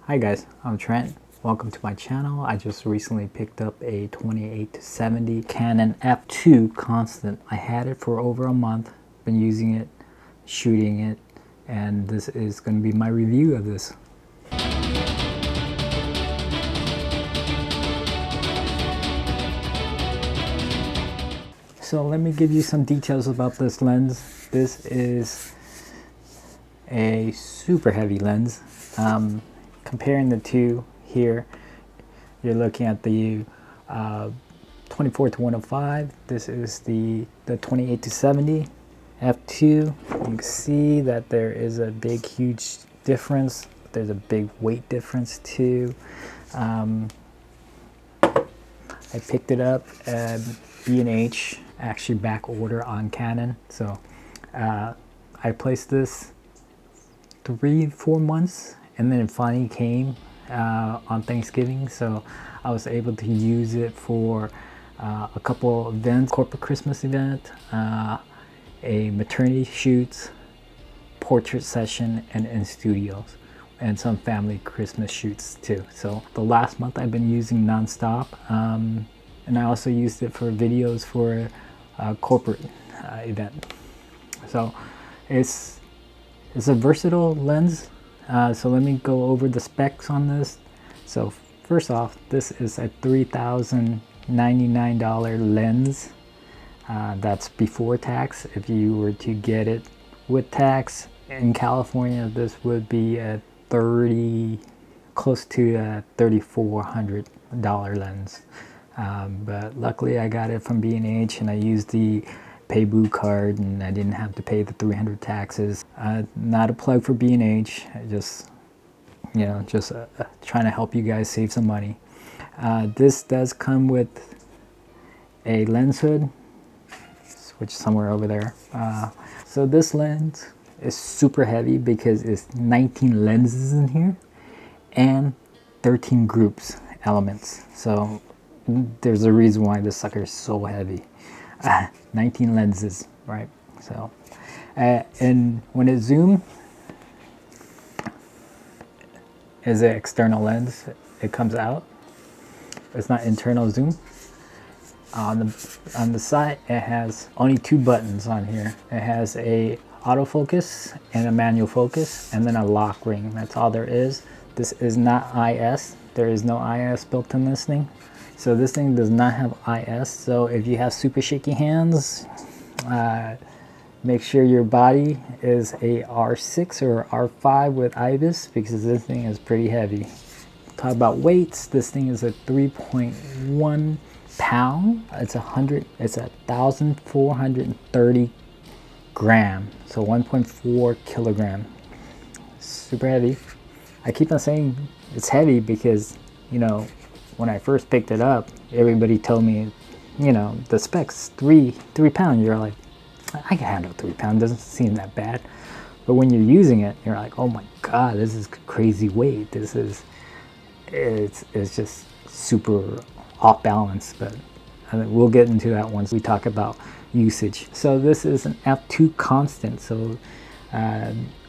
Hi guys, I'm Trent. Welcome to my channel. I just recently picked up a 28-70 Canon f2 constant. I had it for over a month, been using it, shooting it, and this is going to be my review of this. So let me give you some details about this lens. This is a super heavy lens. Comparing the two here, you're looking at the 24-105. This is the 28-70 f2. You can see that there is a big, huge difference. There's a big weight difference too. I picked it up at B&H, actually back order on Canon. So I placed this 3-4 months, and then it finally came on Thanksgiving. So I was able to use it for a couple events, corporate Christmas event, a maternity shoots, portrait session, and in studios, and some family Christmas shoots too. So the last month I've been using nonstop, and I also used it for videos for a corporate event. So it's a versatile lens. So let me go over the specs on this. So first off, this is a $3,099 lens. That's before tax. If you were to get it with tax in California, this would be a close to a $3,400 lens. But luckily I got it from B&H, and I used the Paybu card, and I didn't have to pay the 300 taxes. Not a plug for B&H, just trying to help you guys save some money. This does come with a lens hood, which is somewhere over there. So this lens is super heavy because it's 19 lenses in here and 13 groups elements. So there's a reason why this sucker is so heavy. 19 lenses, right? So and when it zooms, is an external lens. It comes out. It's not internal zoom. On the side, it has only 2 buttons on here. It has a autofocus and a manual focus, and then a lock ring. That's all there is. This is not IS. There is no IS built in this thing. So this thing does not have IS. So if you have super shaky hands, make sure your body is a R6 or R5 with IBIS, because this thing is pretty heavy. Talk about weights. This thing is a 3.1 pound. It's 1,430 grams. So 1.4 kilogram. Super heavy. I keep on saying it's heavy because, when I first picked it up, everybody told me, the specs 3 pounds. You're like, I can handle 3 pounds. Doesn't seem that bad. But when you're using it, you're like, oh my God, this is crazy weight. It's just super off balance. But we'll get into that once we talk about usage. So this is an f2 constant. So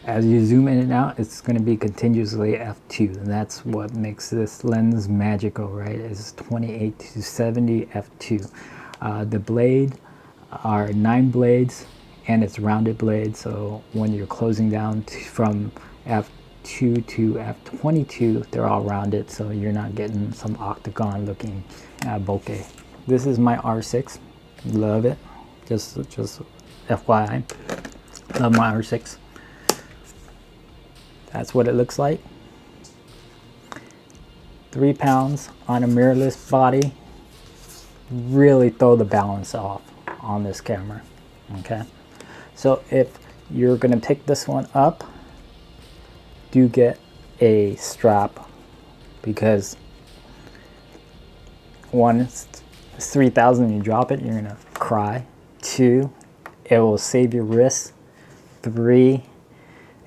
as you zoom in and out, it's going to be continuously f2, and that's what makes this lens magical, right? It's 28-70 f2. The blade are 9 blades, and it's rounded blade. So when you're closing down from f2 to f22, they're all rounded, so you're not getting some octagon looking bokeh. This is my R6. Love it. Just FYI, love my R6. That's what it looks like. 3 pounds on a mirrorless body. Really throw the balance off on this camera. Okay. So if you're going to pick this one up, do get a strap, because one, it's 3,000, you drop it, you're going to cry. 2, it will save your wrist. 3,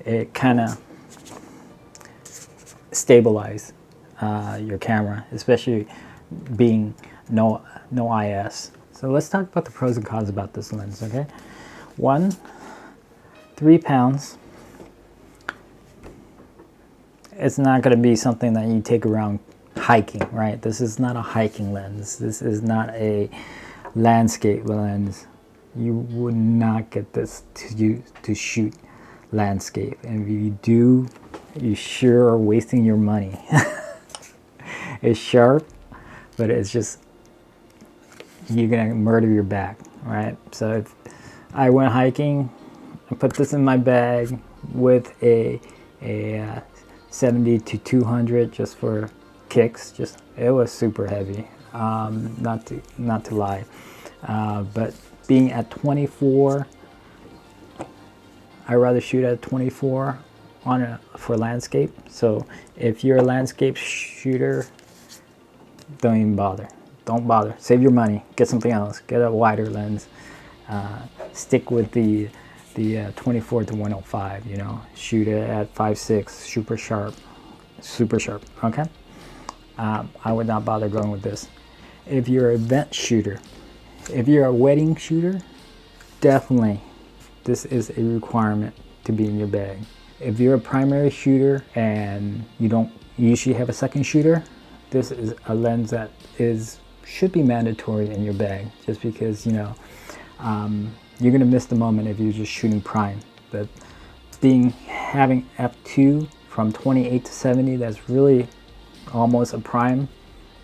it kind of stabilize your camera, especially being no IS. So let's talk about the pros and cons about this lens. Okay, 1, 3 pounds it's not going to be something that you take around hiking, right? This is not a hiking lens. This is not a landscape lens. You would not get this to shoot landscape. And if you do, you sure are wasting your money. It's sharp, but it's just, you're going to murder your back, right? So if I went hiking, I put this in my bag with a 70 to 200 just for kicks. Just, it was super heavy, not to lie, but being at 24, I rather shoot at 24 for landscape. So if you're a landscape shooter, don't even bother. Don't bother. Save your money. Get something else. Get a wider lens. Stick with the 24 to 105. You know, shoot it at 5.6, super sharp, super sharp. Okay. I would not bother going with this. If you're an event shooter, if you're a wedding shooter, definitely this is a requirement to be in your bag. If you're a primary shooter and you don't usually have a second shooter, this is a lens that should be mandatory in your bag, just because, you know, you're gonna miss the moment if you're just shooting prime. But having f2 from 28 to 70, that's really almost a prime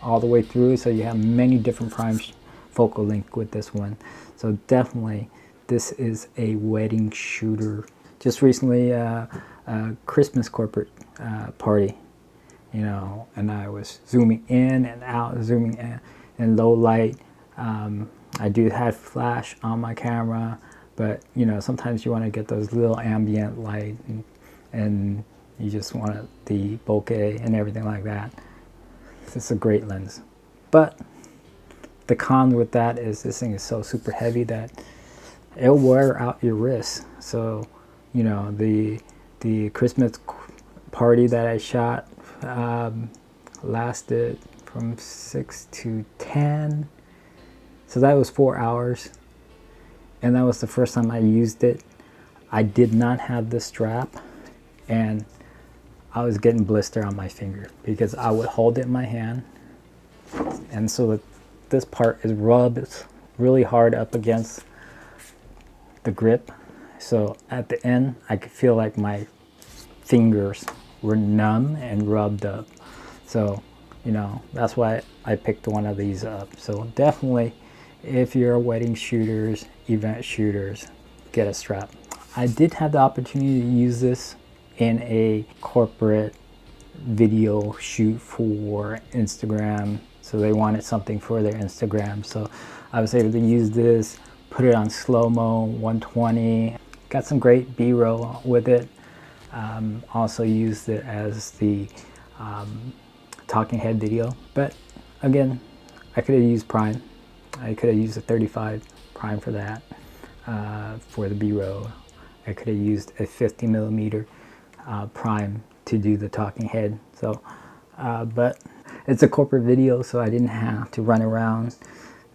all the way through. So you have many different primes focal length with this one. So definitely, this is a wedding shooter. Just recently, a Christmas corporate party, you know, and I was zooming in and out, zooming in low light. I do have flash on my camera, but you know, sometimes you want to get those little ambient light, and you just want the bokeh and everything like that. It's a great lens, but the con with that is this thing is so super heavy that it'll wear out your wrist. So, you know, the Christmas party that I shot lasted from 6 to 10. So that was 4 hours. And that was the first time I used it. I did not have this strap, and I was getting blister on my finger because I would hold it in my hand. And so this part is rubbed really hard up against the grip. So at the end, I could feel like my fingers were numb and rubbed up. So, you know, that's why I picked one of these up. So definitely, if you're wedding shooters, event shooters, get a strap. I did have the opportunity to use this in a corporate video shoot for Instagram. So they wanted something for their Instagram. So I was able to use this, put it on slow-mo, 120. Got some great B-roll with it. Also used it as the talking head video. But again, I could have used prime. I could have used a 35 prime for that, for the B-roll. I could have used a 50 millimeter prime to do the talking head. So, but it's a corporate video, so I didn't have to run around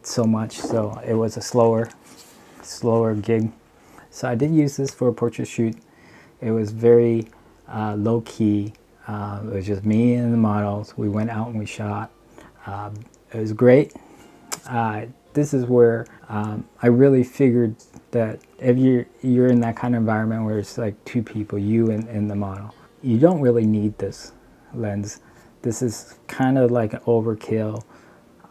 so much. So it was a slower gig. So I did use this for a portrait shoot. It was very low key. It was just me and the models. We went out and we shot. It was great. This is where I really figured that if you're in that kind of environment where it's like two people, you and the model, you don't really need this lens. This is kind of like an overkill.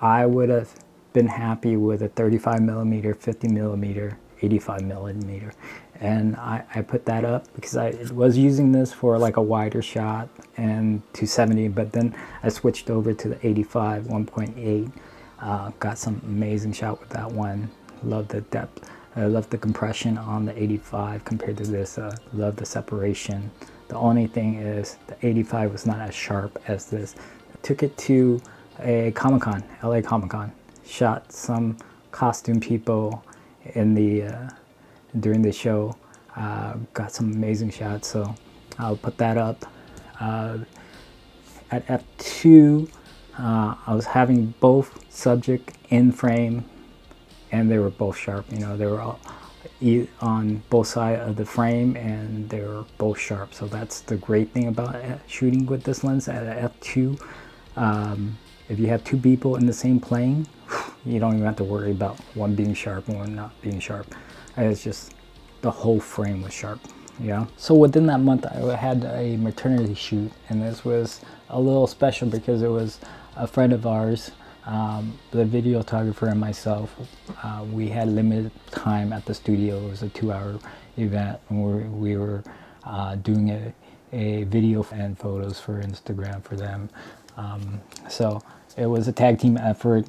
I would have been happy with a 35 millimeter, 50 millimeter, 85 millimeter. And I put that up because I was using this for like a wider shot and 270, but then I switched over to the 85 1.8. Got some amazing shot with that one. Love the depth. I love the compression on the 85 compared to this. Love the separation. The only thing is the 85 was not as sharp as this. Took it to a Comic-Con, LA Comic-Con. Shot some costume people in the during the show. Got some amazing shots, so I'll put that up. At f2, I was having both subject in frame, and they were both sharp. You know, they were all on both sides of the frame, and they're both sharp. So that's the great thing about shooting with this lens at f2. If you have two people in the same plane, you don't even have to worry about one being sharp and one not being sharp. It's just the whole frame was sharp. Yeah. So within that month, I had a maternity shoot, and this was a little special because it was a friend of ours, the videographer and myself. We had limited time at the studio. It was a 2-hour event, and we were doing a video and photos for Instagram for them. So it was a tag team effort.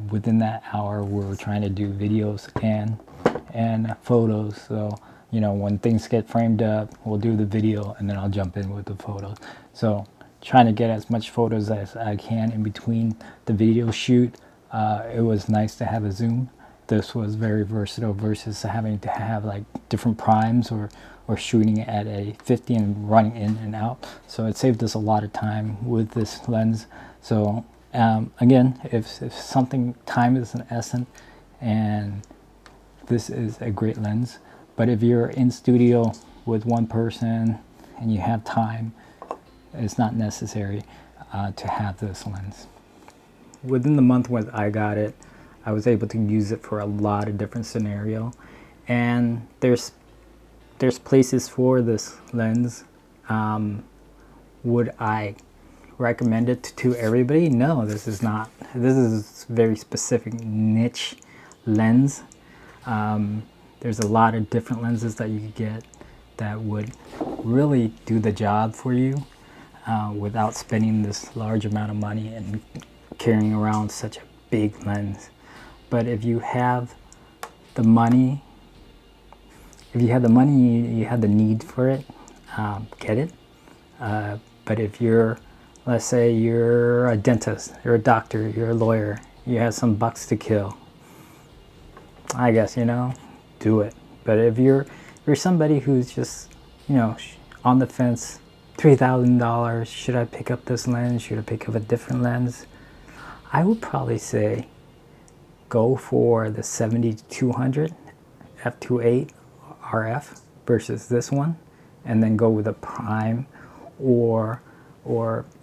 Within that hour, we were trying to do videos and photos. So, you know, when things get framed up, we'll do the video and then I'll jump in with the photos. So trying to get as much photos as I can in between the video shoot. It was nice to have a zoom. This was very versatile versus having to have like different primes or shooting at a 50 and running in and out. So it saved us a lot of time with this lens. So again, if time is an essence, and this is a great lens. But if you're in studio with one person and you have time, it's not necessary to have this lens. Within the month when I got it, I was able to use it for a lot of different scenarios. And there's places for this lens. Would I recommend it to everybody? No, this is not. This is a very specific niche lens. There's a lot of different lenses that you could get that would really do the job for you without spending this large amount of money and carrying around such a big lens. But if you have the money, you have the need for it, get it. But if you're, let's say you're a dentist, you're a doctor, you're a lawyer, you have some bucks to kill, I guess, you know, do it. But if you're somebody who's just, you know, on the fence, $3,000, should I pick up this lens? Should I pick up a different lens? I would probably say go for the 70-200 f2.8 RF versus this one, and then go with a prime or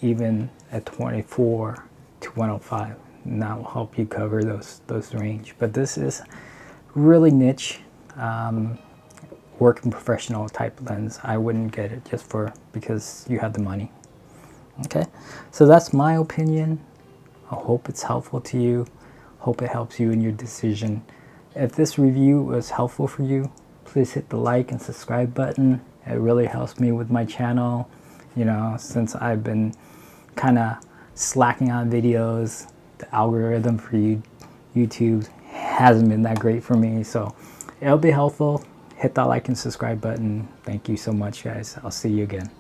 even a 24-105, and that will help you cover those range. But this is really niche, working professional type lens. I wouldn't get it just because you have the money. Okay, so that's my opinion. I hope it's helpful to you. Hope it helps you in your decision. If this review was helpful for you, please hit the like and subscribe button. It really helps me with my channel. You know, since I've been kind of slacking on videos, the algorithm for YouTube hasn't been that great for me. So it'll be helpful. Hit that like and subscribe button. Thank you so much, guys. I'll see you again.